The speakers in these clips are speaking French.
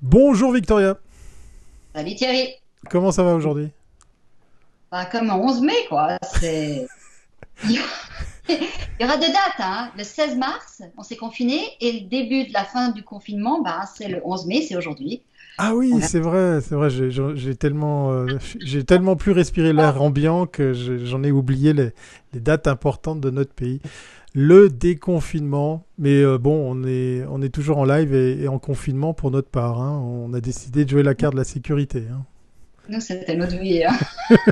Bonjour Victoria, Salut Thierry. comment ça va aujourd'hui? Bah, comme en 11 mai, quoi. Il y il y aura deux dates, hein. Le 16 mars, on s'est confiné, et le début de la fin du confinement, bah, c'est le 11 mai, c'est aujourd'hui. Ah On oui, verra. c'est vrai, j'ai tellement plus respiré l'air ambiant que j'en ai oublié les dates importantes de notre pays. Le déconfinement, mais bon, on est toujours en live et en confinement pour notre part, hein. On a décidé de jouer la carte de la sécurité, hein. Nous, c'était notre vie, hein.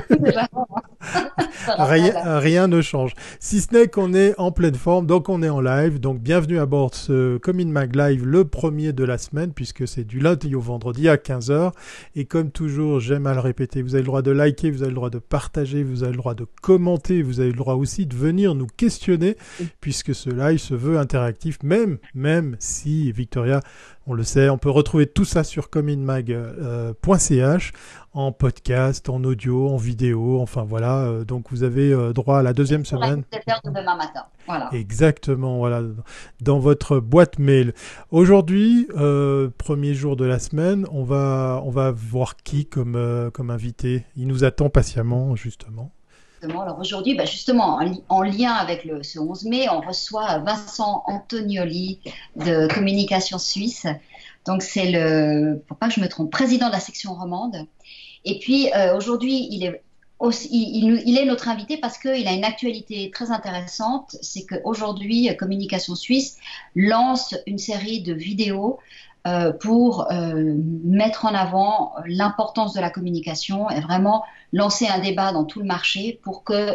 C'est vraiment, je me Rien, rappelle. rien ne change. Si ce n'est qu'on est en pleine forme, donc on est en live. Donc bienvenue à bord de ce Comin Mag Live, le premier de la semaine, puisque c'est du lundi au vendredi à 15 heures. Et comme toujours, j'aime à le répéter, vous avez le droit de liker, vous avez le droit de partager, vous avez le droit de commenter, vous avez le droit aussi de venir nous questionner, puisque ce live se veut interactif, même si, Victoria, on le sait, on peut retrouver tout ça sur cominmag.ch en podcast, en audio, en vidéo, enfin voilà. Donc vous avez droit à la deuxième Pour la semaine. newsletter de demain matin. Voilà. Exactement, voilà, dans votre boîte mail. Aujourd'hui, premier jour de la semaine, on va voir qui comme invité. Il nous attend patiemment, justement. Exactement. Alors aujourd'hui, bah, justement, en lien avec ce 11 mai, on reçoit Vincent Antonioli de Communication Suisse. Donc c'est pour pas que je me trompe, président de la section romande. Et puis aujourd'hui, il est notre invité parce qu'il a une actualité très intéressante. C'est qu'aujourd'hui, Communication Suisse lance une série de vidéos pour mettre en avant l'importance de la communication et vraiment lancer un débat dans tout le marché pour que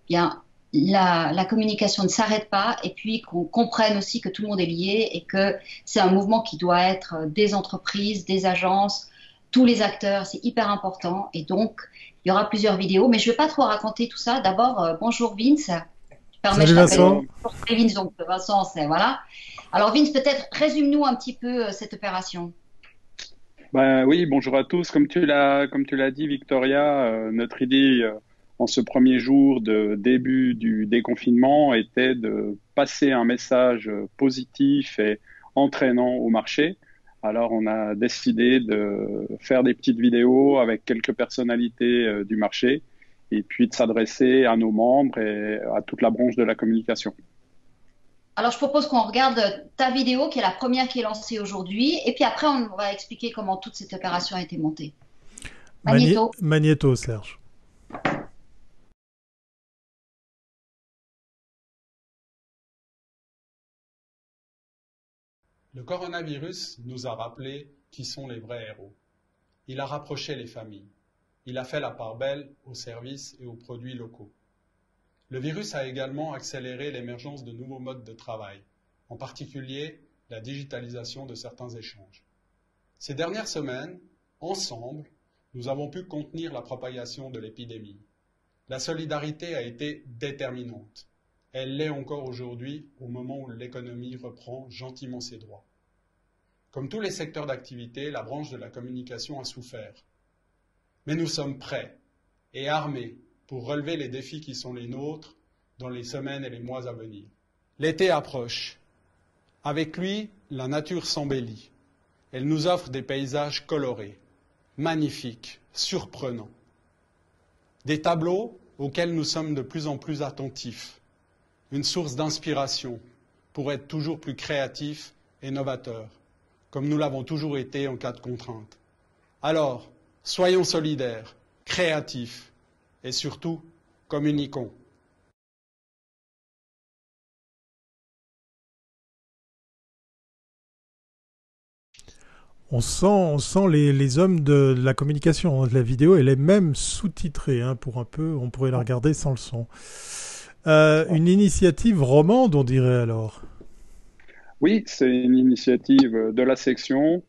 bien, la communication ne s'arrête pas et puis qu'on comprenne aussi que tout le monde est lié et que c'est un mouvement qui doit être des entreprises, des agences, tous les acteurs, c'est hyper important. Et donc, il y aura plusieurs vidéos, mais je ne vais pas trop raconter tout ça. D'abord, bonjour Vince. Salut Je t'appelle Vincent. Bonjour. toujours très Vince, donc Vincent, c'est voilà. Alors Vince, peut-être résume-nous un petit peu cette opération. Ben oui, bonjour à tous. Comme tu l'as dit, Victoria, notre idée en ce premier jour de début du déconfinement était de passer un message positif et entraînant au marché. Alors, on a décidé de faire des petites vidéos avec quelques personnalités du marché et puis de s'adresser à nos membres et à toute la branche de la communication. Alors je propose qu'on regarde ta vidéo, qui est la première qui est lancée aujourd'hui, et puis après on va expliquer comment toute cette opération a été montée. Magnéto. Magnéto, Serge. Le coronavirus nous a rappelé qui sont les vrais héros. Il a rapproché les familles. Il a fait la part belle aux services et aux produits locaux. Le virus a également accéléré l'émergence de nouveaux modes de travail, en particulier la digitalisation de certains échanges. Ces dernières semaines, ensemble, nous avons pu contenir la propagation de l'épidémie. La solidarité a été déterminante. Elle l'est encore aujourd'hui au moment où l'économie reprend gentiment ses droits. Comme tous les secteurs d'activité, la branche de la communication a souffert. Mais nous sommes prêts et armés pour relever les défis qui sont les nôtres dans les semaines et les mois à venir. L'été approche. Avec lui, la nature s'embellit. Elle nous offre des paysages colorés, magnifiques, surprenants. Des tableaux auxquels nous sommes de plus en plus attentifs. Une source d'inspiration pour être toujours plus créatifs et novateurs, comme nous l'avons toujours été en cas de contrainte. Alors, soyons solidaires, créatifs et surtout, communiquons. On sent les hommes de la communication. La vidéo, elle est même sous-titrée, hein, pour un peu. On pourrait la regarder sans le son. Une initiative romande, on dirait alors. Oui, c'est une initiative de la section.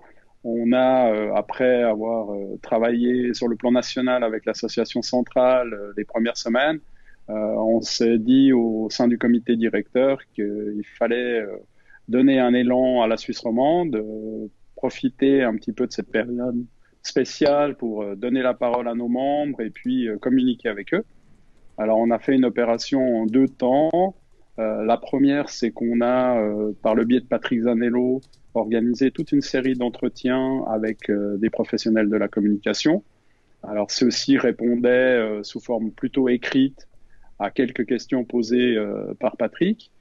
On a, après avoir travaillé sur le plan national avec l'association centrale les premières semaines, on s'est dit au sein du comité directeur qu'il fallait donner un élan à la Suisse romande, profiter un petit peu de cette période spéciale pour donner la parole à nos membres et puis communiquer avec eux. Alors, on a fait une opération en deux temps. La première, c'est qu'on a, par le biais de Patrick Zanello, organisé toute une série d'entretiens avec des professionnels de la communication. Alors, ceux-ci répondaient sous forme plutôt écrite à quelques questions posées par Patrick.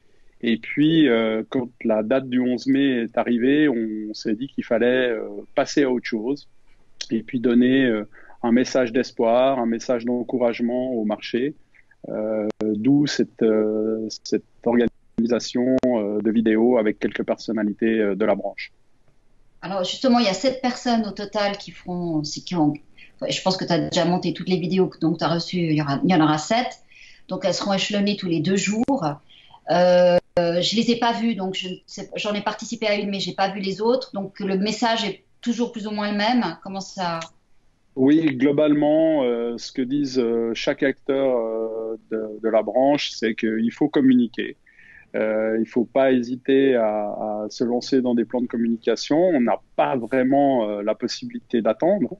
Et puis, quand la date du 11 mai est arrivée, on s'est dit qu'il fallait passer à autre chose et puis donner un message d'espoir, un message d'encouragement au marché, d'où cette organisation de vidéos avec quelques personnalités de la branche. Alors justement, il y a 7 personnes au total qui feront, je pense que tu as déjà monté toutes les vidéos, donc tu as reçu, il y en aura 7. Donc elles seront échelonnées tous les 2 jours. Je les ai pas vues, donc j'en ai participé à une, mais j'ai pas vu les autres. Donc le message est toujours plus ou moins le même. Comment ça? Oui, globalement, ce que disent chaque acteur de la branche, c'est qu'il faut communiquer. Il ne faut pas hésiter à se lancer dans des plans de communication. On n'a pas vraiment la possibilité d'attendre.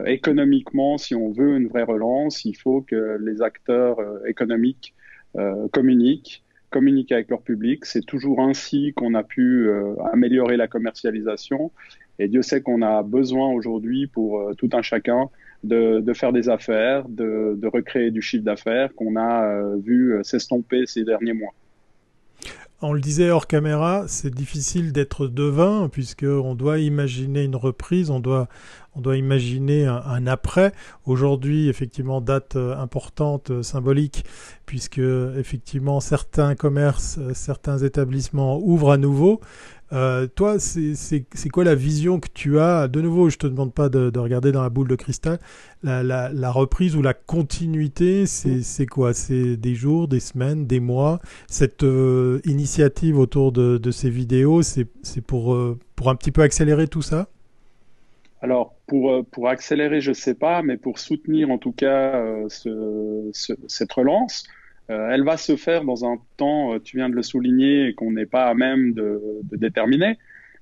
Économiquement, si on veut une vraie relance, il faut que les acteurs économiques communiquent avec leur public. C'est toujours ainsi qu'on a pu améliorer la commercialisation. Et Dieu sait qu'on a besoin aujourd'hui pour tout un chacun de faire des affaires, de recréer du chiffre d'affaires qu'on a vu s'estomper ces derniers mois. On le disait hors caméra, c'est difficile d'être devin puisqu'on doit imaginer une reprise, on doit imaginer un après. Aujourd'hui, effectivement, date importante, symbolique, puisque effectivement certains commerces, certains établissements ouvrent à nouveau. Toi, c'est quoi la vision que tu as? De nouveau, je te demande pas de regarder dans la boule de cristal. La reprise ou la continuité, c'est quoi? C'est des jours, des semaines, des mois? Cette initiative autour de ces vidéos, c'est pour un petit peu accélérer tout ça? Alors, pour accélérer, je sais pas, mais pour soutenir en tout cas cette relance, elle va se faire dans un temps, tu viens de le souligner, qu'on n'est pas à même de déterminer.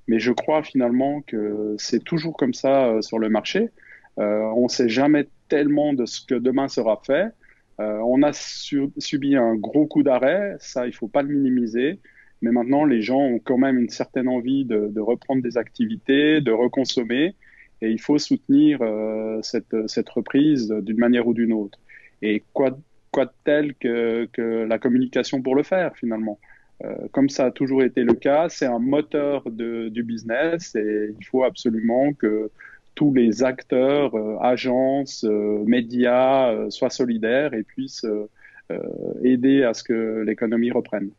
Mais je crois finalement que c'est toujours comme ça sur le marché. On ne sait jamais tellement de ce que demain sera fait. On a subi un gros coup d'arrêt, ça, il faut pas le minimiser. Mais maintenant, les gens ont quand même une certaine envie de reprendre des activités, de reconsommer. Et il faut soutenir cette reprise d'une manière ou d'une autre. Et quoi de tel que la communication pour le faire, finalement. Comme ça a toujours été le cas, c'est un moteur du business et il faut absolument que tous les acteurs, agences, médias soient solidaires et puissent aider à ce que l'économie reprenne.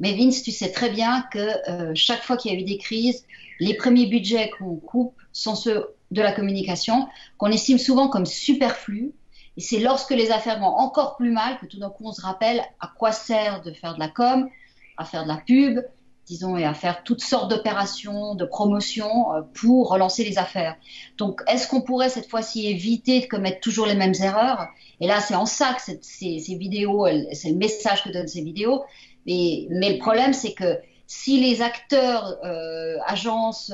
Mais Vince, tu sais très bien que chaque fois qu'il y a eu des crises, les premiers budgets qu'on coupe sont ceux de la communication, qu'on estime souvent comme superflus. Et c'est lorsque les affaires vont encore plus mal que tout d'un coup on se rappelle à quoi sert de faire de la com, à faire de la pub, disons, et à faire toutes sortes d'opérations, de promotion pour relancer les affaires. Donc, est-ce qu'on pourrait cette fois-ci éviter de commettre toujours les mêmes erreurs? Et là, c'est en ça que ces vidéos, c'est le message que donnent ces vidéos. Mais le problème, c'est que si les acteurs, agences,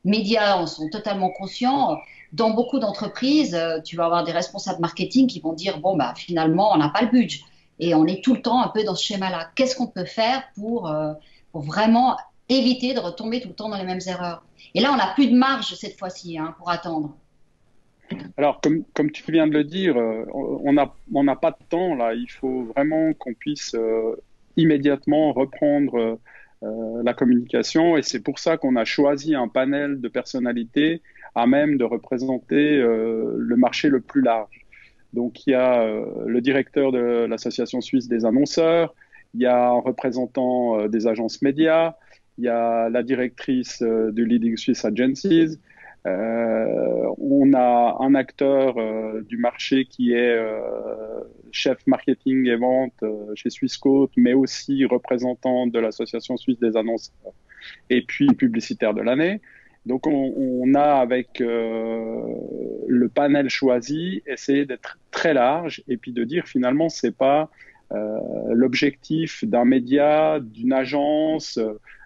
médias en sont totalement conscients, dans beaucoup d'entreprises, tu vas avoir des responsables marketing qui vont dire bon bah finalement on n'a pas le budget et on est tout le temps un peu dans ce schéma-là. Qu'est-ce qu'on peut faire pour vraiment éviter de retomber tout le temps dans les mêmes erreurs? Et là on n'a plus de marge cette fois-ci pour attendre. Alors comme tu viens de le dire, on n'a pas de temps là. Il faut vraiment qu'on puisse immédiatement reprendre la communication et c'est pour ça qu'on a choisi un panel de personnalités à même de représenter le marché le plus large. Donc il y a le directeur de l'Association suisse des annonceurs, il y a un représentant des agences médias, il y a la directrice du Leading Swiss Agencies, on a un acteur du marché qui est chef marketing et vente chez Swissquote, mais aussi représentant de l'Association suisse des annonceurs et puis publicitaire de l'année. Donc on a avec le panel choisi essayé d'être très large et puis de dire finalement c'est pas l'objectif d'un média, d'une agence,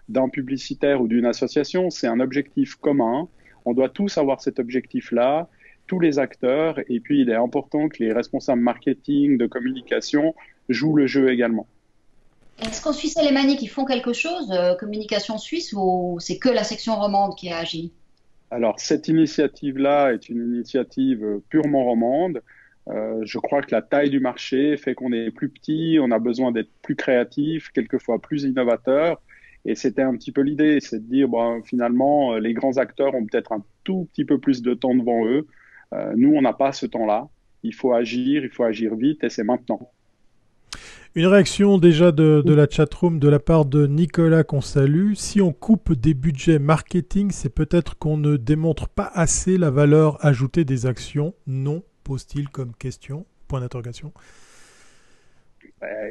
d'un publicitaire ou d'une association, c'est un objectif commun. On doit tous avoir cet objectif-là, tous les acteurs, et puis il est important que les responsables marketing, de communication jouent le jeu également. Est-ce qu'en Suisse alémanique, ils font quelque chose, Communication Suisse, ou c'est que la section romande qui a agi? Alors, cette initiative-là est une initiative purement romande. Je crois que la taille du marché fait qu'on est plus petit, on a besoin d'être plus créatif, quelquefois plus innovateur. Et c'était un petit peu l'idée, c'est de dire, bon, finalement, les grands acteurs ont peut-être un tout petit peu plus de temps devant eux. Nous, on n'a pas ce temps-là. Il faut agir vite et c'est maintenant. Une réaction déjà de la chatroom de la part de Nicolas qu'on salue. Si on coupe des budgets marketing, c'est peut-être qu'on ne démontre pas assez la valeur ajoutée des actions. Non, pose-t-il comme question. Point d'interrogation.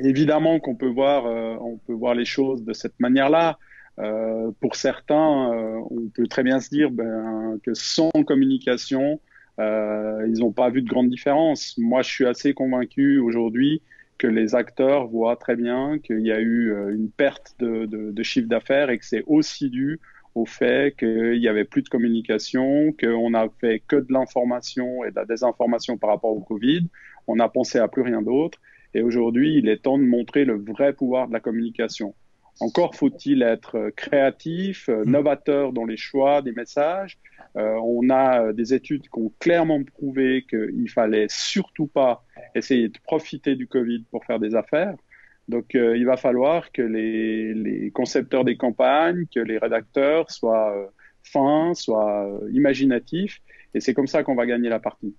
Évidemment on peut voir les choses de cette manière-là. Pour certains, on peut très bien se dire que sans communication, ils n'ont pas vu de grande différence. Moi, je suis assez convaincu aujourd'hui que les acteurs voient très bien qu'il y a eu une perte de chiffre d'affaires et que c'est aussi dû au fait qu'il y avait plus de communication, qu'on n'a fait que de l'information et de la désinformation par rapport au Covid. On n'a pensé à plus rien d'autre. Et aujourd'hui, il est temps de montrer le vrai pouvoir de la communication. Encore faut-il être créatif, novateur dans les choix des messages. On a des études qui ont clairement prouvé qu'il fallait surtout pas essayer de profiter du Covid pour faire des affaires. Donc, il va falloir que les concepteurs des campagnes, que les rédacteurs soient fins, soient imaginatifs. Et c'est comme ça qu'on va gagner la partie.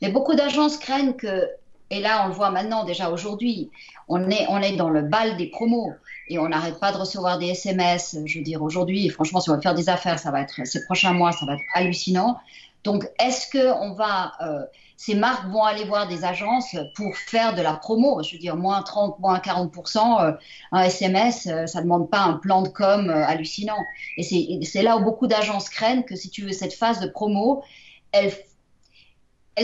Mais beaucoup d'agences craignent que, et là on le voit maintenant déjà aujourd'hui, on est dans le bal des promos et on n'arrête pas de recevoir des SMS. Je veux dire, aujourd'hui, franchement, si on va faire des affaires, ça va être, ces prochains mois, ça va être hallucinant. Donc, est-ce que ces marques vont aller voir des agences pour faire de la promo? Je veux dire, moins 30, moins 40%, un SMS, ça ne demande pas un plan de com hallucinant. Et c'est là où beaucoup d'agences craignent que, si tu veux, cette phase de promo, elle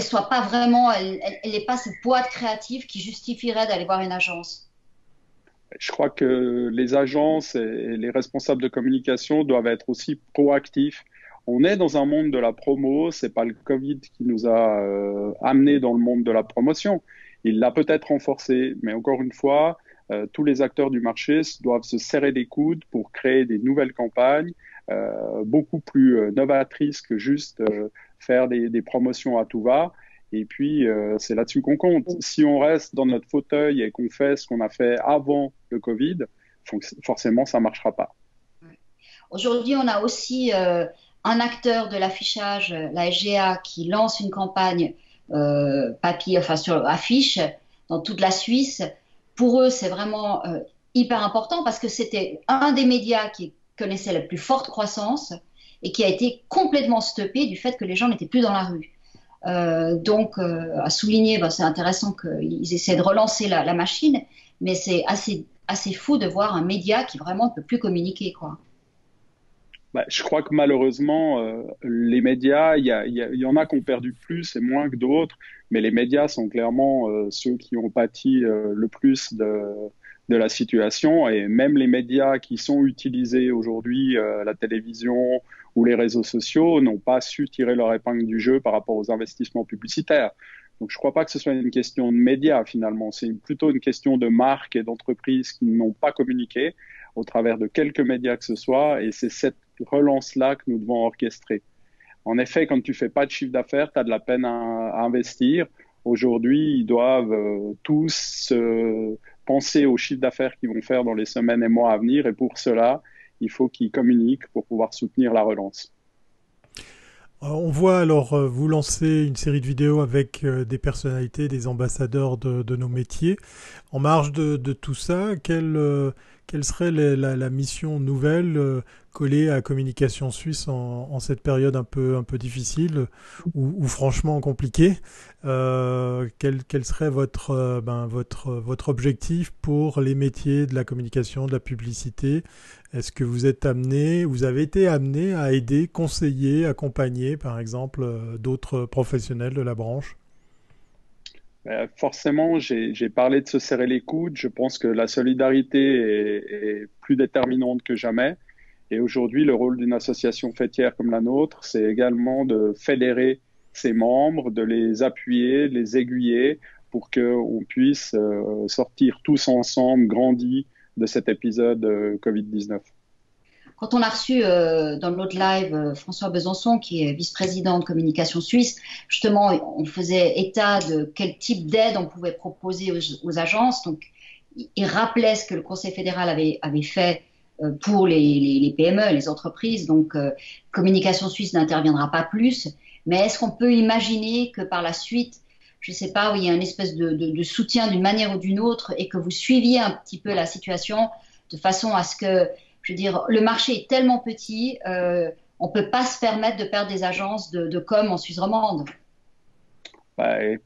soit pas vraiment, elle n'est pas cette boîte créative qui justifierait d'aller voir une agence. Je crois que les agences et les responsables de communication doivent être aussi proactifs. On est dans un monde de la promo, c'est pas le Covid qui nous a amené dans le monde de la promotion. Il l'a peut-être renforcé, mais encore une fois, tous les acteurs du marché doivent se serrer les coudes pour créer des nouvelles campagnes beaucoup plus novatrices que juste faire des promotions à tout va. Et puis, c'est là-dessus qu'on compte. Si on reste dans notre fauteuil et qu'on fait ce qu'on a fait avant le Covid, forcément, ça ne marchera pas. Aujourd'hui, on a aussi un acteur de l'affichage, la SGA, qui lance une campagne papier, enfin sur affiche dans toute la Suisse. Pour eux, c'est vraiment hyper important parce que c'était un des médias qui connaissait la plus forte croissance et qui a été complètement stoppé du fait que les gens n'étaient plus dans la rue. Donc, à souligner, c'est intéressant qu'ils essaient de relancer la machine, mais c'est assez fou de voir un média qui vraiment ne peut plus communiquer, quoi. Je crois que malheureusement, les médias, il y en a qui ont perdu plus et moins que d'autres, mais les médias sont clairement ceux qui ont pâti le plus de la situation. Et même les médias qui sont utilisés aujourd'hui, la télévision ou les réseaux sociaux, n'ont pas su tirer leur épingle du jeu par rapport aux investissements publicitaires. Donc je ne crois pas que ce soit une question de médias finalement, c'est plutôt une question de marques et d'entreprises qui n'ont pas communiqué au travers de quelques médias que ce soit, et c'est cette relance-là que nous devons orchestrer. En effet, quand tu fais pas de chiffre d'affaires, tu as de la peine à investir. Aujourd'hui, ils doivent tous penser au chiffre d'affaires qu'ils vont faire dans les semaines et mois à venir, et pour cela, il faut qu'ils communiquent pour pouvoir soutenir la relance. On voit alors vous lancer une série de vidéos avec des personnalités, des ambassadeurs de nos métiers. En marge de tout ça, quelle serait la mission nouvelle collée à Communication Suisse en cette période un peu difficile ou franchement compliquée? Quel serait votre objectif pour les métiers de la communication, de la publicité? Est-ce que vous avez été amené à aider, conseiller, accompagner, par exemple, d'autres professionnels de la branche? Forcément, j'ai parlé de se serrer les coudes. Je pense que la solidarité est plus déterminante que jamais. Et aujourd'hui, le rôle d'une association faîtière comme la nôtre, c'est également de fédérer ses membres, de les appuyer, de les aiguiller pour qu'on puisse sortir tous ensemble, grandis de cet épisode Covid-19. Quand on a reçu dans notre live François Besançon, qui est vice-président de Communication Suisse, justement, on faisait état de quel type d'aide on pouvait proposer aux agences. Donc, il rappelait ce que le Conseil fédéral avait fait pour les PME, les entreprises. Donc, Communication Suisse n'interviendra pas plus. Mais est-ce qu'on peut imaginer que par la suite, je ne sais pas, où il y a une espèce de soutien d'une manière ou d'une autre et que vous suiviez un petit peu la situation de façon à ce que, je veux dire, le marché est tellement petit, on ne peut pas se permettre de perdre des agences de com en Suisse romande.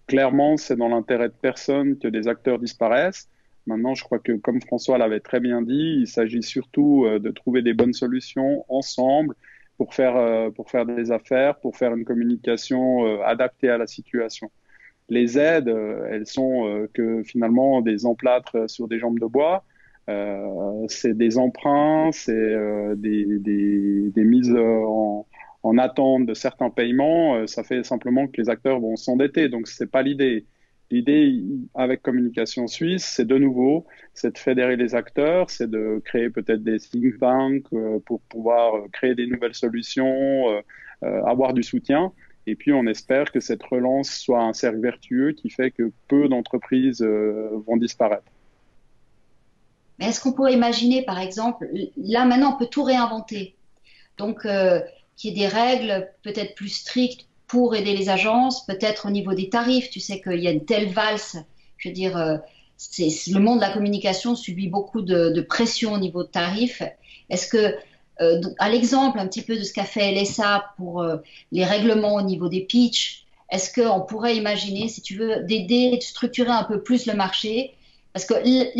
Clairement, c'est dans l'intérêt de personne que des acteurs disparaissent. Maintenant, je crois que, comme François l'avait très bien dit, il s'agit surtout de trouver des bonnes solutions ensemble pour faire des affaires, pour faire une communication adaptée à la situation. Les aides, elles sont que finalement des emplâtres sur des jambes de bois. C'est des emprunts, c'est des mises en attente de certains paiements. Ça fait simplement que les acteurs vont s'endetter. Donc, c'est pas l'idée. L'idée avec Communication Suisse, c'est de nouveau, c'est de fédérer les acteurs, c'est de créer peut-être des think tanks pour pouvoir créer des nouvelles solutions, avoir du soutien. Et puis, on espère que cette relance soit un cercle vertueux qui fait que peu d'entreprises vont disparaître. Mais est-ce qu'on pourrait imaginer, par exemple, là maintenant, on peut tout réinventer. Donc, qu'il y ait des règles peut-être plus strictes pour aider les agences, peut-être au niveau des tarifs. Tu sais qu'il y a une telle valse. Je veux dire, le monde de la communication subit beaucoup de pression au niveau de tarifs. Est-ce que, à l'exemple un petit peu de ce qu'a fait LSA pour les règlements au niveau des pitchs, est-ce qu'on pourrait imaginer, si tu veux, d'aider, de structurer un peu plus le marché? Parce que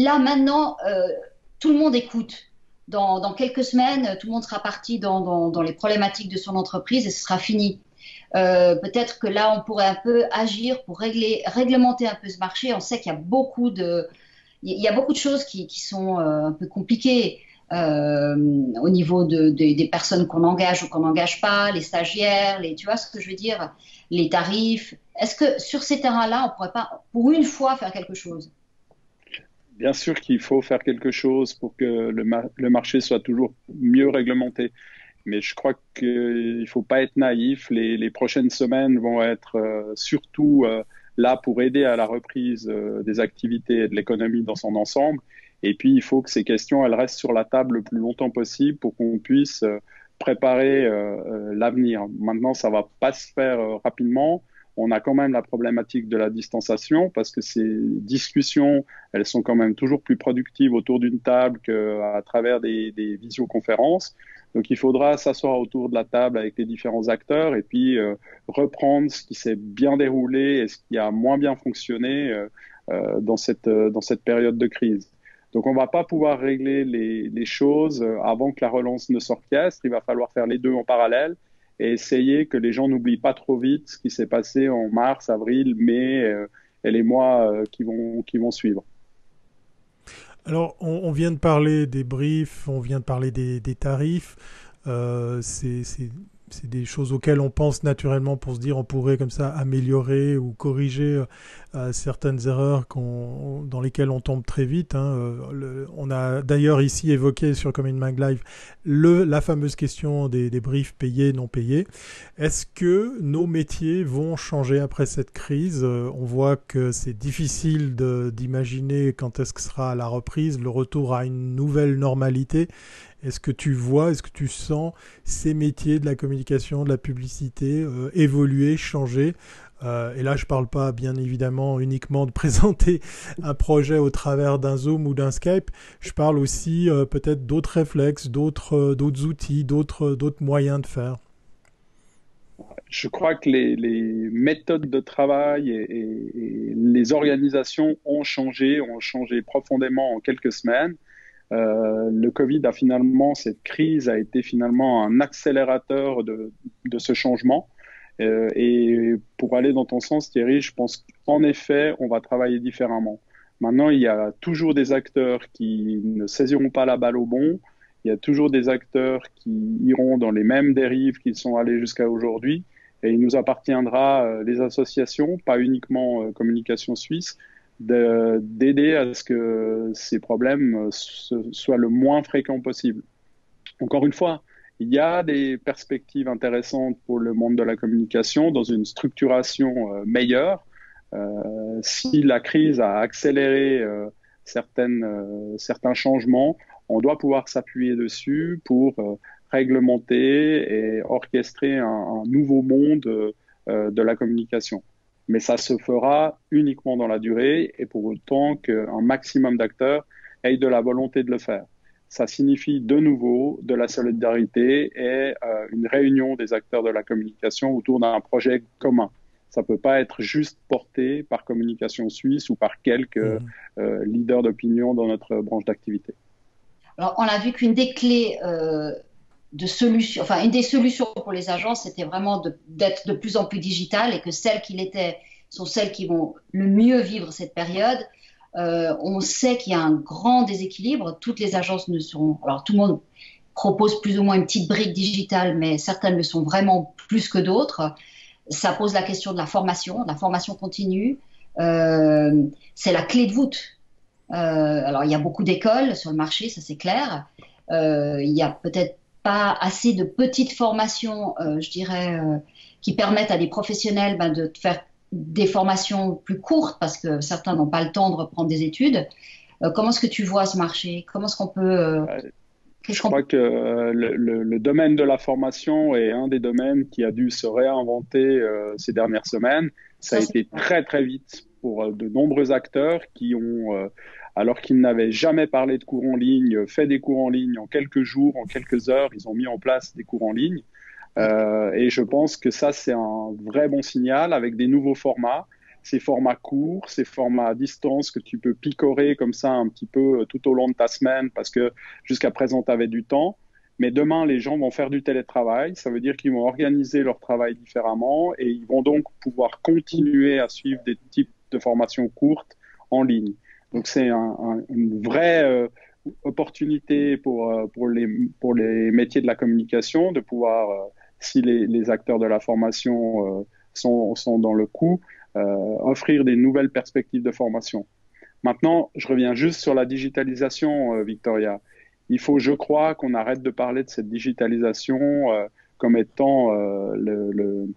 là, maintenant, tout le monde écoute. Dans quelques semaines, tout le monde sera parti dans les problématiques de son entreprise et ce sera fini. Peut-être que là, on pourrait un peu agir pour réglementer un peu ce marché. On sait qu'il y a beaucoup de choses qui sont un peu compliquées au niveau des personnes qu'on engage ou qu'on n'engage pas, les stagiaires, tu vois ce que je veux dire, les tarifs. Est-ce que sur ces terrains-là, on ne pourrait pas, pour une fois, faire quelque chose? Bien sûr qu'il faut faire quelque chose pour que le marché soit toujours mieux réglementé. Mais je crois qu'il ne faut pas être naïf. Les prochaines semaines vont être surtout là pour aider à la reprise des activités et de l'économie dans son ensemble. Et puis, il faut que ces questions elles restent sur la table le plus longtemps possible pour qu'on puisse préparer l'avenir. Maintenant, ça ne va pas se faire rapidement. On a quand même la problématique de la distanciation parce que ces discussions, elles sont quand même toujours plus productives autour d'une table qu'à travers des visioconférences. Donc, il faudra s'asseoir autour de la table avec les différents acteurs et puis reprendre ce qui s'est bien déroulé et ce qui a moins bien fonctionné dans cette période de crise. Donc, on ne va pas pouvoir régler les choses avant que la relance ne s'orchestre. Il va falloir faire les deux en parallèle et essayer que les gens n'oublient pas trop vite ce qui s'est passé en mars, avril, mai et les mois qui vont suivre. Alors, on vient de parler des briefs, on vient de parler des tarifs. C'est des choses auxquelles on pense naturellement pour se dire on pourrait comme ça améliorer ou corriger certaines erreurs dans lesquelles on tombe très vite. On a d'ailleurs ici évoqué sur Common Mag Live la fameuse question des briefs payés, non payés. Est-ce que nos métiers vont changer après cette crise? On voit que c'est difficile d'imaginer quand est-ce que sera la reprise, le retour à une nouvelle normalité. Est-ce que tu sens ces métiers de la communication, de la publicité évoluer, changer? Et là, je ne parle pas, bien évidemment, uniquement de présenter un projet au travers d'un Zoom ou d'un Skype. Je parle aussi peut-être d'autres réflexes, d'autres outils, d'autres moyens de faire. Je crois que les méthodes de travail et les organisations ont changé profondément en quelques semaines. Le Covid cette crise a été finalement un accélérateur de ce changement. Et pour aller dans ton sens, Thierry, je pense qu'en effet, on va travailler différemment. Maintenant, il y a toujours des acteurs qui ne saisiront pas la balle au bon. Il y a toujours des acteurs qui iront dans les mêmes dérives qu'ils sont allés jusqu'à aujourd'hui. Et il nous appartiendra, les associations, pas uniquement Communication Suisse, d'aider à ce que ces problèmes soient le moins fréquents possible. Encore une fois, il y a des perspectives intéressantes pour le monde de la communication dans une structuration meilleure. Si la crise a accéléré certains changements, on doit pouvoir s'appuyer dessus pour réglementer et orchestrer un nouveau monde de la communication. Mais ça se fera uniquement dans la durée et pour autant qu'un maximum d'acteurs aient de la volonté de le faire. Ça signifie de nouveau de la solidarité et une réunion des acteurs de la communication autour d'un projet commun. Ça peut pas être juste porté par Communication Suisse ou par quelques leaders d'opinion dans notre branche d'activité. Alors, on a vu qu'une des clés de solution, enfin, une des solutions pour les agences, c'était vraiment d'être de plus en plus digitales et que celles qui l'étaient sont celles qui vont le mieux vivre cette période. On sait qu'il y a un grand déséquilibre. Toutes les agences ne sont... Alors, tout le monde propose plus ou moins une petite brique digitale, mais certaines le sont vraiment plus que d'autres. Ça pose la question de la formation continue. C'est la clé de voûte. Alors, il y a beaucoup d'écoles sur le marché, ça c'est clair. Il y a peut-être pas assez de petites formations, je dirais, qui permettent à des professionnels de faire des formations plus courtes parce que certains n'ont pas le temps de reprendre des études. Comment est-ce que tu vois ce marché? Comment est-ce qu'on peut... Je crois que le domaine de la formation est un des domaines qui a dû se réinventer ces dernières semaines. Ça a été très très vite pour de nombreux acteurs qui ont, alors qu'ils n'avaient jamais parlé de cours en ligne, fait des cours en ligne en quelques jours, en quelques heures, ils ont mis en place des cours en ligne. Et je pense que ça, c'est un vrai bon signal avec des nouveaux formats. Ces formats courts, ces formats à distance que tu peux picorer comme ça un petit peu tout au long de ta semaine parce que jusqu'à présent, tu avais du temps. Mais demain, les gens vont faire du télétravail. Ça veut dire qu'ils vont organiser leur travail différemment et ils vont donc pouvoir continuer à suivre des types de formations courtes en ligne. Donc, c'est une vraie opportunité pour les métiers de la communication de pouvoir, si les acteurs de la formation sont dans le coup, offrir des nouvelles perspectives de formation. Maintenant, je reviens juste sur la digitalisation, Victoria. Il faut, je crois, qu'on arrête de parler de cette digitalisation comme étant le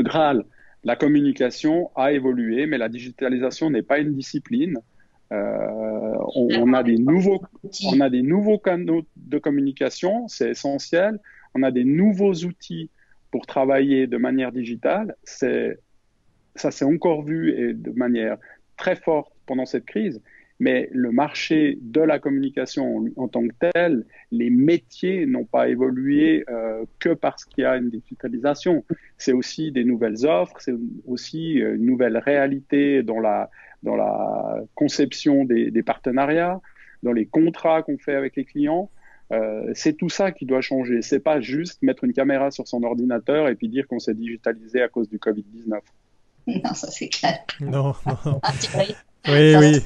Graal. La communication a évolué, mais la digitalisation n'est pas une discipline. On a des nouveaux canaux de communication, c'est essentiel. On a des nouveaux outils pour travailler de manière digitale. Ça s'est encore vu et de manière très forte pendant cette crise, mais le marché de la communication en tant que tel, les métiers n'ont pas évolué que parce qu'il y a une digitalisation. C'est aussi des nouvelles offres, c'est aussi une nouvelle réalité dans la conception des partenariats, dans les contrats qu'on fait avec les clients. C'est tout ça qui doit changer. C'est pas juste mettre une caméra sur son ordinateur et puis dire qu'on s'est digitalisé à cause du Covid-19. Non, ça c'est clair. Non. Oui.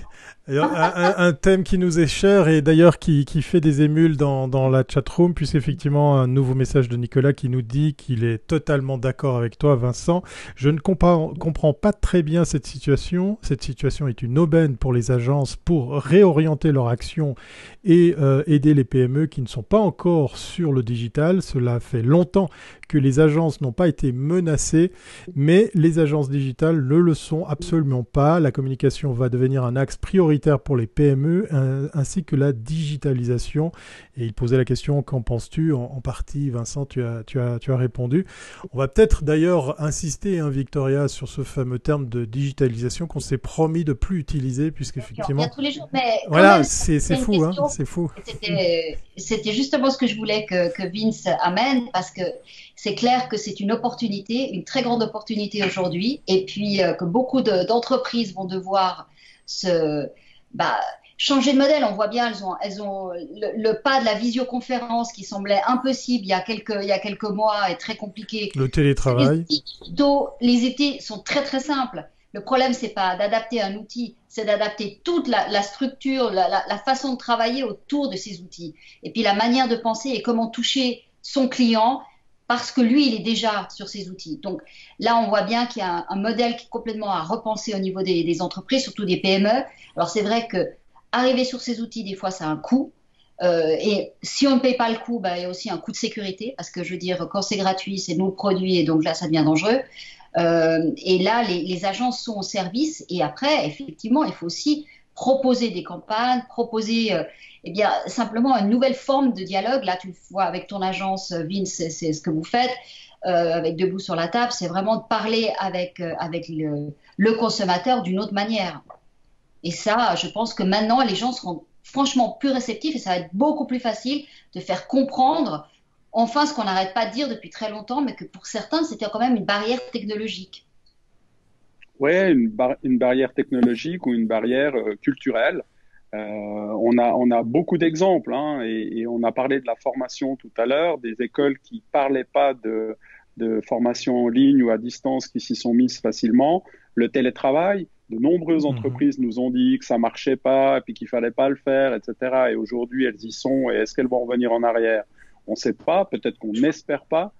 Un thème qui nous est cher et d'ailleurs qui fait des émules dans la chatroom, puisqu'effectivement un nouveau message de Nicolas qui nous dit qu'il est totalement d'accord avec toi, Vincent. Je ne comprends pas très bien cette situation. Cette situation est une aubaine pour les agences pour réorienter leur action et aider les PME qui ne sont pas encore sur le digital. Cela fait longtemps que les agences n'ont pas été menacées, mais les agences digitales ne le sont absolument pas. La communication va devenir un axe prioritaire pour les PME ainsi que la digitalisation. Et il posait la question, qu'en penses-tu? En partie, Vincent, tu as répondu. On va peut-être d'ailleurs insister, Victoria, sur ce fameux terme de digitalisation qu'on s'est promis de plus utiliser, puisqu'effectivement... tous les jours, mais voilà, même, c'est fou, c'est fou. C'était justement ce que je voulais que Vince amène, parce que c'est clair que c'est une opportunité, une très grande opportunité aujourd'hui, et puis que beaucoup d'entreprises vont devoir changer de modèle. On voit bien, elles ont le pas de la visioconférence qui semblait impossible il y a quelques mois et très compliqué. Le télétravail. Les outils sont très très simples. Le problème, c'est pas d'adapter un outil, c'est d'adapter toute la structure, la façon de travailler autour de ces outils. Et puis la manière de penser et comment toucher son client parce que lui, il est déjà sur ces outils. Donc là, on voit bien qu'il y a un modèle qui est complètement à repenser au niveau des entreprises, surtout des PME. Alors c'est vrai que arriver sur ces outils, des fois, ça a un coût. Et si on ne paye pas le coût, il y a aussi un coût de sécurité, parce que je veux dire, quand c'est gratuit, c'est nos produits, et donc là, ça devient dangereux. Et là, les agences sont au service. Et après, effectivement, il faut aussi proposer des campagnes, proposer simplement une nouvelle forme de dialogue. Là, tu le vois avec ton agence, Vince, c'est ce que vous faites. Avec Debout sur la table, c'est vraiment de parler avec le consommateur d'une autre manière. Et ça, je pense que maintenant, les gens seront franchement plus réceptifs et ça va être beaucoup plus facile de faire comprendre enfin ce qu'on n'arrête pas de dire depuis très longtemps, mais que pour certains, c'était quand même une barrière technologique. Oui, une barrière technologique ou une barrière culturelle. On a beaucoup d'exemples, hein, et on a parlé de la formation tout à l'heure, des écoles qui parlaient pas de formation en ligne ou à distance qui s'y sont mises facilement. Le télétravail, de nombreuses entreprises nous ont dit que ça marchait pas et puis qu'il fallait pas le faire, etc. Et aujourd'hui, elles y sont. Et est-ce qu'elles vont revenir en arrière? On ne sait pas. Peut-être qu'on n'espère pas.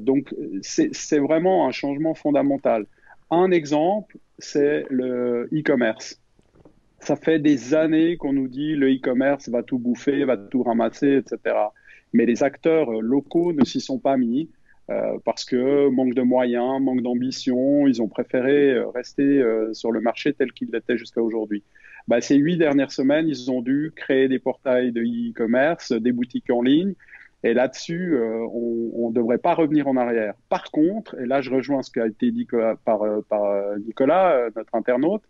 Donc, c'est vraiment un changement fondamental. Un exemple, c'est le e-commerce. Ça fait des années qu'on nous dit le e-commerce va tout bouffer, va tout ramasser, etc. Mais les acteurs locaux ne s'y sont pas mis parce que manque de moyens, manque d'ambition, ils ont préféré rester sur le marché tel qu'il était jusqu'à aujourd'hui. Ces 8 dernières semaines, ils ont dû créer des portails de e-commerce, des boutiques en ligne. Et là-dessus, on ne devrait pas revenir en arrière. Par contre, et là je rejoins ce qui a été dit par Nicolas, notre internaute,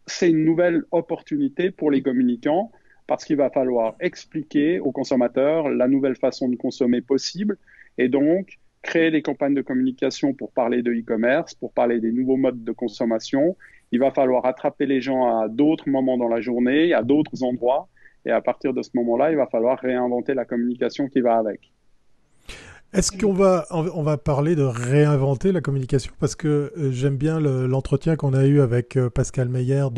c'est une nouvelle opportunité pour les communicants parce qu'il va falloir expliquer aux consommateurs la nouvelle façon de consommer possible et donc créer des campagnes de communication pour parler de e-commerce, pour parler des nouveaux modes de consommation. Il va falloir attraper les gens à d'autres moments dans la journée, à d'autres endroits. Et à partir de ce moment-là, il va falloir réinventer la communication qui va avec. Est-ce qu'on va parler de réinventer la communication? Parce que j'aime bien l'entretien qu'on a eu avec Pascal Meyer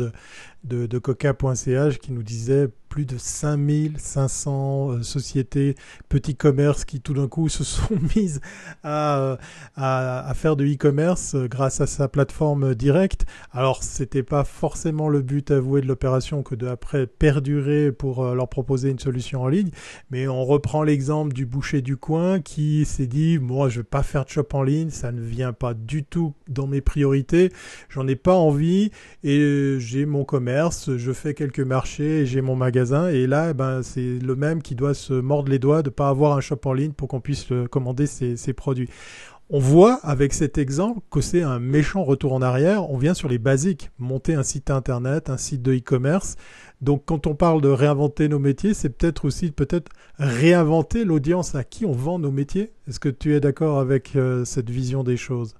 de coca.ch qui nous disait plus de 5500 sociétés, petits commerces qui tout d'un coup se sont mises à faire de e-commerce grâce à sa plateforme directe. Alors, c'était pas forcément le but avoué de l'opération que d'après perdurer pour leur proposer une solution en ligne, mais on reprend l'exemple du boucher du coin qui s'est dit, moi, je vais pas faire de shop en ligne, ça ne vient pas du tout dans mes priorités, j'en ai pas envie et j'ai mon commerce, je fais quelques marchés, j'ai mon magasin et là, c'est le même qui doit se mordre les doigts de pas avoir un shop en ligne pour qu'on puisse commander ses produits. On voit avec cet exemple que c'est un méchant retour en arrière. On vient sur les basiques, monter un site internet, un site de e-commerce. Donc quand on parle de réinventer nos métiers, c'est peut-être aussi réinventer l'audience à qui on vend nos métiers. Est-ce que tu es d'accord avec cette vision des choses ?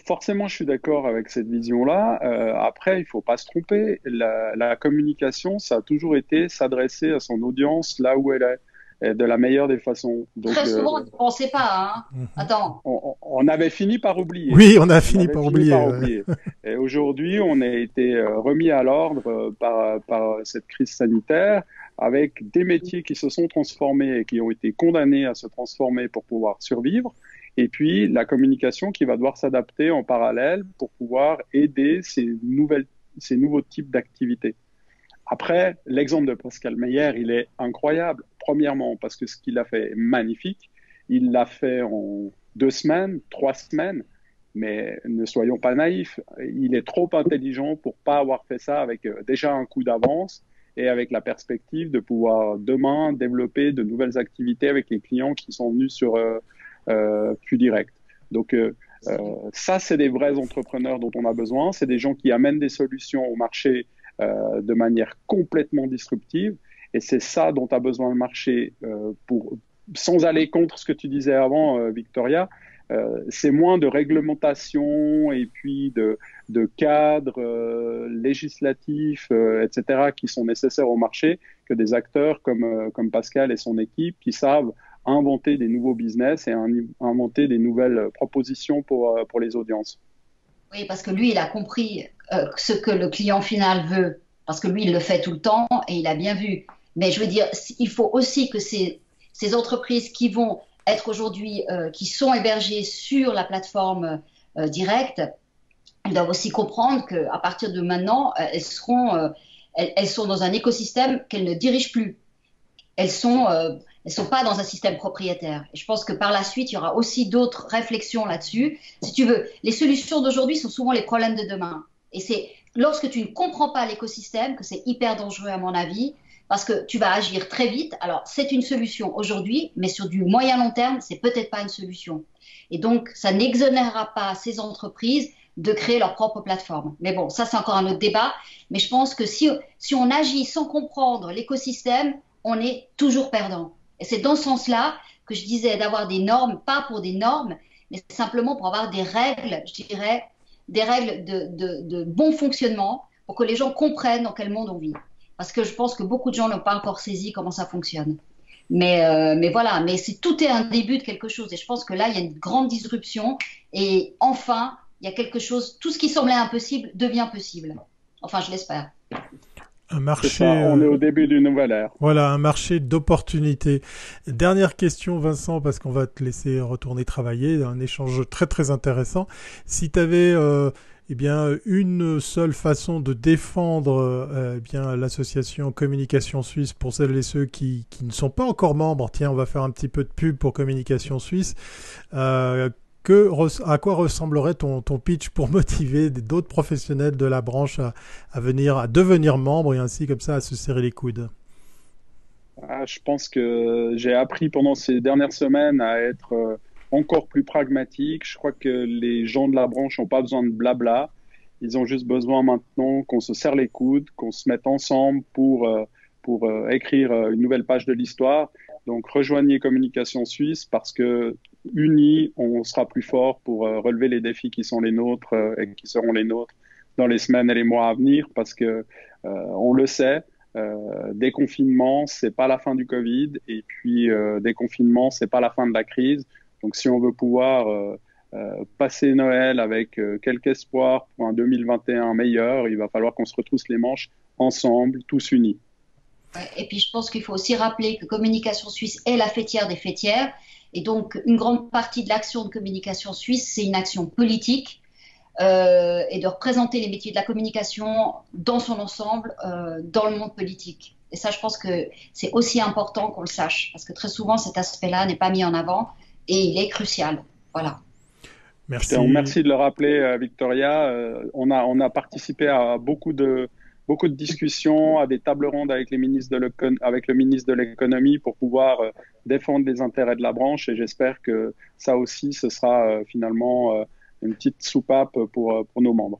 Forcément, je suis d'accord avec cette vision-là. Après, il ne faut pas se tromper. La communication, ça a toujours été s'adresser à son audience là où elle est. De la meilleure des façons. Donc, très souvent, on ne pensait pas. Hein. Attends. On avait fini par oublier. Oui, on a fini par oublier. Et aujourd'hui, on a été remis à l'ordre par cette crise sanitaire avec des métiers qui se sont transformés et qui ont été condamnés à se transformer pour pouvoir survivre. Et puis, la communication qui va devoir s'adapter en parallèle pour pouvoir aider ces nouveaux types d'activités. Après, l'exemple de Pascal Meyer, il est incroyable. Premièrement, parce que ce qu'il a fait est magnifique. Il l'a fait en 2 semaines, 3 semaines. Mais ne soyons pas naïfs. Il est trop intelligent pour pas avoir fait ça avec déjà un coup d'avance et avec la perspective de pouvoir demain développer de nouvelles activités avec les clients qui sont venus sur QDirect. Donc, ça, c'est des vrais entrepreneurs dont on a besoin. C'est des gens qui amènent des solutions au marché de manière complètement disruptive et c'est ça dont a besoin le marché sans aller contre ce que tu disais avant Victoria, c'est moins de réglementation et puis de cadres législatifs etc. qui sont nécessaires au marché que des acteurs comme Pascal et son équipe qui savent inventer des nouveaux business et inventer des nouvelles propositions pour les audiences. Oui, parce que lui, il a compris ce que le client final veut, parce que lui, il le fait tout le temps et il a bien vu. Mais je veux dire, il faut aussi que ces ces entreprises qui vont être aujourd'hui, qui sont hébergées sur la plateforme directe, elles doivent aussi comprendre qu'à partir de maintenant, elles sont dans un écosystème qu'elles ne dirigent plus. Elles sont pas dans un système propriétaire. Et je pense que par la suite, il y aura aussi d'autres réflexions là-dessus. Si tu veux, les solutions d'aujourd'hui sont souvent les problèmes de demain. Et c'est lorsque tu ne comprends pas l'écosystème que c'est hyper dangereux à mon avis, parce que tu vas agir très vite. Alors, c'est une solution aujourd'hui, mais sur du moyen long terme, c'est peut-être pas une solution. Et donc, ça n'exonérera pas ces entreprises de créer leur propre plateforme. Mais bon, ça, c'est encore un autre débat. Mais je pense que si on agit sans comprendre l'écosystème, on est toujours perdant. Et c'est dans ce sens-là que je disais d'avoir des normes, pas pour des normes, mais simplement pour avoir des règles, je dirais, des règles de bon fonctionnement pour que les gens comprennent dans quel monde on vit. Parce que je pense que beaucoup de gens n'ont pas encore saisi comment ça fonctionne. Mais voilà, mais tout est un début de quelque chose. Et je pense que là, il y a une grande disruption. Et enfin, il y a quelque chose, tout ce qui semblait impossible devient possible. Enfin, je l'espère. Un marché, c'est ça, on est au début d'une nouvelle ère. Voilà, un marché d'opportunités. Dernière question, Vincent, parce qu'on va te laisser retourner travailler. Un échange très très intéressant. Si tu avais une seule façon de défendre l'association Communication Suisse pour celles et ceux qui ne sont pas encore membres, tiens, on va faire un petit peu de pub pour Communication Suisse. À quoi ressemblerait ton pitch pour motiver d'autres professionnels de la branche à devenir membres et ainsi comme ça à se serrer les coudes? Je pense que j'ai appris pendant ces dernières semaines à être encore plus pragmatique. Je crois que les gens de la branche n'ont pas besoin de blabla. Ils ont juste besoin maintenant qu'on se serre les coudes, qu'on se mette ensemble pour écrire une nouvelle page de l'histoire. Donc rejoignez Communication Suisse parce que unis, on sera plus fort pour relever les défis qui sont les nôtres et qui seront les nôtres dans les semaines et les mois à venir parce que on le sait, déconfinement, c'est pas la fin du Covid et puis déconfinement, c'est pas la fin de la crise. Donc si on veut pouvoir passer Noël avec quelque espoir pour un 2021 meilleur, il va falloir qu'on se retrousse les manches ensemble, tous unis. Et puis je pense qu'il faut aussi rappeler que Communication Suisse est la fêtière des fêtières. Et donc, une grande partie de l'action de Communication Suisse, c'est une action politique et de représenter les métiers de la communication dans son ensemble, dans le monde politique. Et ça, je pense que c'est aussi important qu'on le sache, parce que très souvent, cet aspect-là n'est pas mis en avant et il est crucial. Voilà. Merci de le rappeler, Victoria. On a participé à beaucoup de discussions, à des tables rondes avec le ministre de l'économie pour pouvoir défendre les intérêts de la branche et j'espère que ça aussi, ce sera finalement une petite soupape pour nos membres.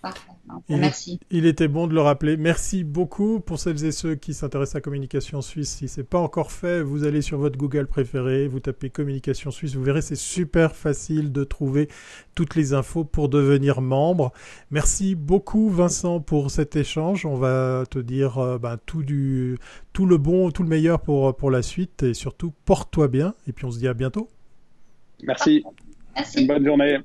Parfait. Merci. Il était bon de le rappeler. Merci beaucoup pour celles et ceux qui s'intéressent à Communication Suisse. Si ce n'est pas encore fait, vous allez sur votre Google préféré, vous tapez Communication Suisse, vous verrez, c'est super facile de trouver toutes les infos pour devenir membre. Merci beaucoup Vincent pour cet échange. On va te dire tout le bon, tout le meilleur pour la suite et surtout porte-toi bien et puis on se dit à bientôt. Merci. Merci. Une bonne journée.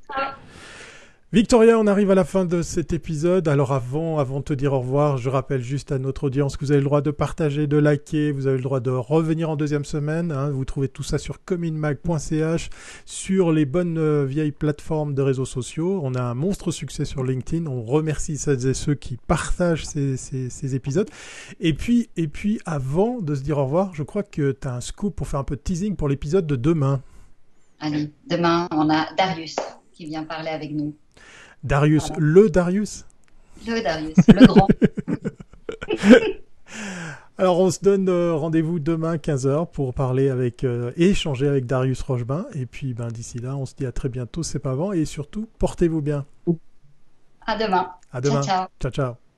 Victoria, on arrive à la fin de cet épisode. Alors avant de te dire au revoir, je rappelle juste à notre audience que vous avez le droit de partager, de liker, vous avez le droit de revenir en deuxième semaine. Vous trouvez tout ça sur communmag.ch, sur les bonnes vieilles plateformes de réseaux sociaux. On a un monstre succès sur LinkedIn. On remercie celles et ceux qui partagent ces épisodes. Et puis avant de se dire au revoir, je crois que tu as un scoop pour faire un peu de teasing pour l'épisode de demain. Allez, demain, on a Darius qui vient parler avec nous. Darius, voilà. Le Darius, le grand. Alors on se donne rendez-vous demain 15h pour parler et échanger avec Darius Rochebin. Et puis d'ici là, on se dit à très bientôt, c'est pas avant. Et surtout, portez-vous bien. À demain. À demain. Ciao, ciao. Ciao, ciao.